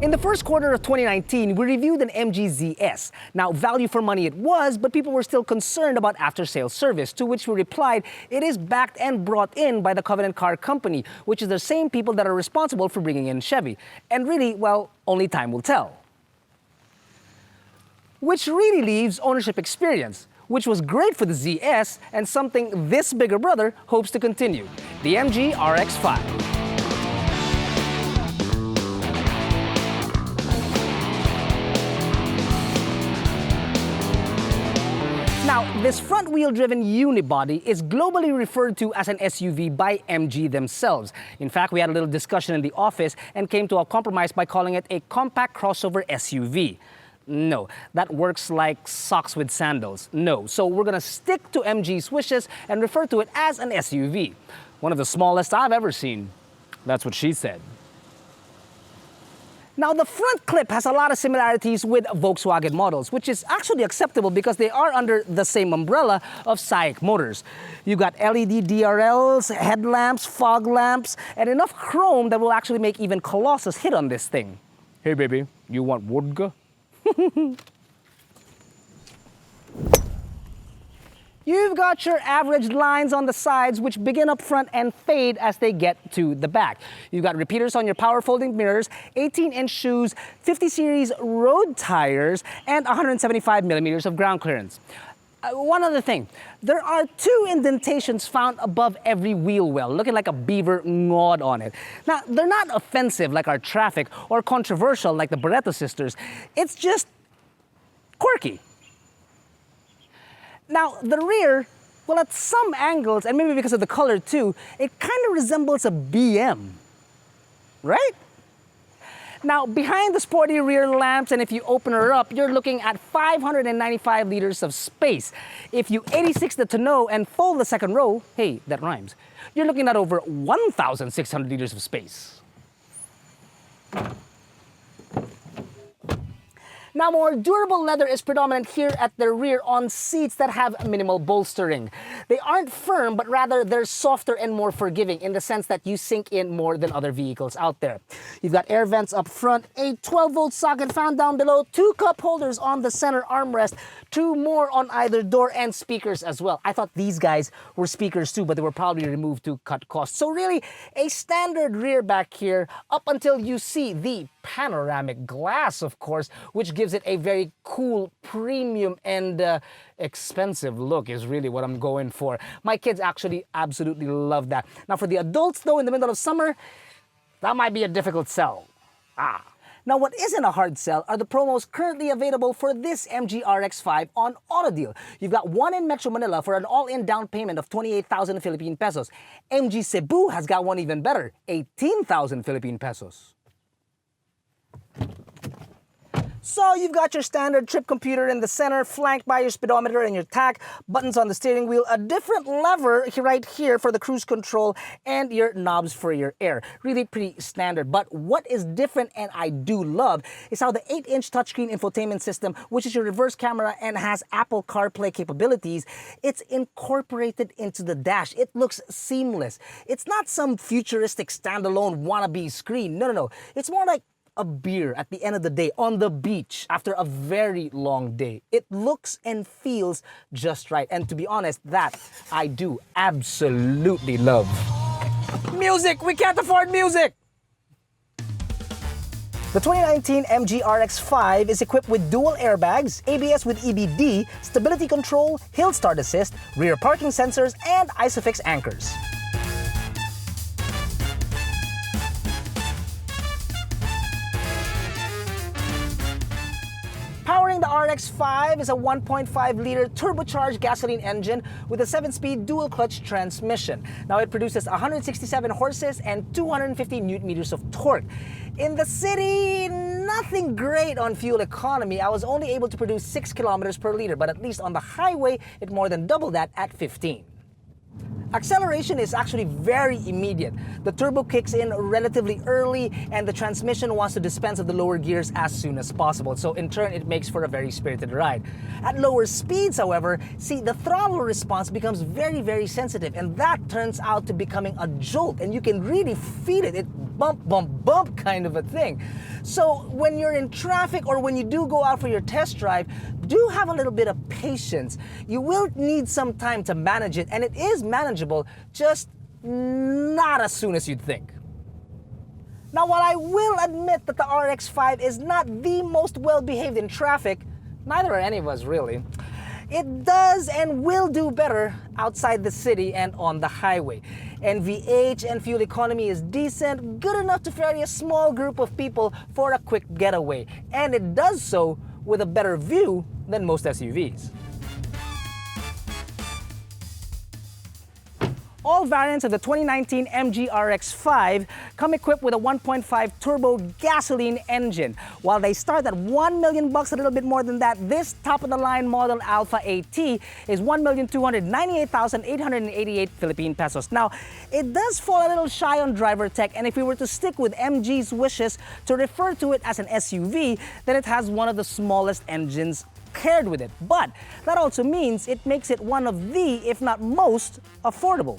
In the first quarter of 2019, we reviewed an MG ZS. Now, value for money it was, but people were still concerned about after-sales service, to which we replied, it is backed and brought in by the Covenant Car Company, which is the same people that are responsible for bringing in Chevy. And really, well, only time will tell. Which really leaves ownership experience, which was great for the ZS and something this bigger brother hopes to continue, the MG RX5. Now, this front-wheel driven unibody is globally referred to as an SUV by MG themselves. In fact, we had a little discussion in the office and came to a compromise by calling it a compact crossover SUV. No, that works like socks with sandals. No, so we're gonna stick to MG's wishes and refer to it as an SUV. One of the smallest I've ever seen. That's what she said. Now, the front clip has a lot of similarities with Volkswagen models, which is actually acceptable because they are under the same umbrella of SAIC Motors. You got LED DRLs, headlamps, fog lamps, and enough chrome that will actually make even Colossus hit on this thing. Hey baby, you want vodka? You've got your average lines on the sides, which begin up front and fade as they get to the back. You've got repeaters on your power folding mirrors, 18-inch shoes, 50 series road tires, and 175 millimeters of ground clearance. One other thing, there are 2 indentations found above every wheel well, looking like a beaver gnawed on it. Now, they're not offensive like our traffic or controversial like the Barreto sisters. It's just quirky. Now, the rear, well, at some angles, and maybe because of the color too, it kind of resembles a BM, right? Now, behind the sporty rear lamps, and if you open her up, you're looking at 595 liters of space. If you 86 the tonneau and fold the second row, hey, that rhymes, you're looking at over 1,600 liters of space. Now, more durable leather is predominant here at the rear on seats that have minimal bolstering. They aren't firm, but rather they're softer and more forgiving in the sense that you sink in more than other vehicles out there. You've got air vents up front, a 12-volt socket found down below, 2 cup holders on the center armrest, 2 more on either door, and speakers as well. I thought these guys were speakers too, but they were probably removed to cut costs. So really, a standard rear back here up until you see the panoramic glass, of course, which gives it a very cool, premium, and expensive look is really what I'm going for. My kids actually absolutely love that. Now, for the adults, though, in the middle of summer, that might be a difficult sell. Now, what isn't a hard sell are the promos currently available for this MG RX5 on AutoDeal. You've got one in Metro Manila for an all-in down payment of 28,000 Philippine pesos. MG Cebu has got one even better, 18,000 Philippine pesos. So you've got your standard trip computer in the center, flanked by your speedometer and your tach, buttons on the steering wheel, a different lever right here for the cruise control, and your knobs for your air. Really pretty standard. But what is different, and I do love, is how the 8-inch touchscreen infotainment system, which is your reverse camera and has Apple CarPlay capabilities, it's incorporated into the dash. It looks seamless. It's not some futuristic standalone wannabe screen. No. It's more like a beer at the end of the day on the beach after a very long day. It looks and feels just right. And to be honest, that I do absolutely love. Music! We can't afford music! The 2019 MG RX5 is equipped with dual airbags, ABS with EBD, stability control, hill start assist, rear parking sensors, and ISOFIX anchors. Powering the RX5 is a 1.5-liter turbocharged gasoline engine with a 7-speed dual-clutch transmission. Now, it produces 167 horses and 250 newton-meters of torque. In the city, nothing great on fuel economy. I was only able to produce 6 kilometers per liter, but at least on the highway, it more than doubled that at 15. Acceleration is actually very immediate. The turbo kicks in relatively early, and the transmission wants to dispense of the lower gears as soon as possible. So in turn, it makes for a very spirited ride. At lower speeds, however, see, the throttle response becomes very, very sensitive, and that turns out to becoming a jolt, and you can really feel it. It bump, bump, bump kind of a thing. So when you're in traffic or when you do go out for your test drive, do have a little bit of patience. You will need some time to manage it, and it is manageable, just not as soon as you'd think. Now, while I will admit that the RX5 is not the most well-behaved in traffic, neither are any of us really, it does and will do better outside the city and on the highway. NVH and fuel economy is decent, good enough to ferry a small group of people for a quick getaway, and it does so with a better view than most SUVs. All variants of the 2019 MG RX5 come equipped with a 1.5 turbo gasoline engine. While they start at $1 million, a little bit more than that, this top-of-the-line model Alpha AT is 1,298,888 Philippine pesos. Now, it does fall a little shy on driver tech, and if we were to stick with MG's wishes to refer to it as an SUV, then it has one of the smallest engines paired with it. But that also means it makes it one of the, if not most, affordable.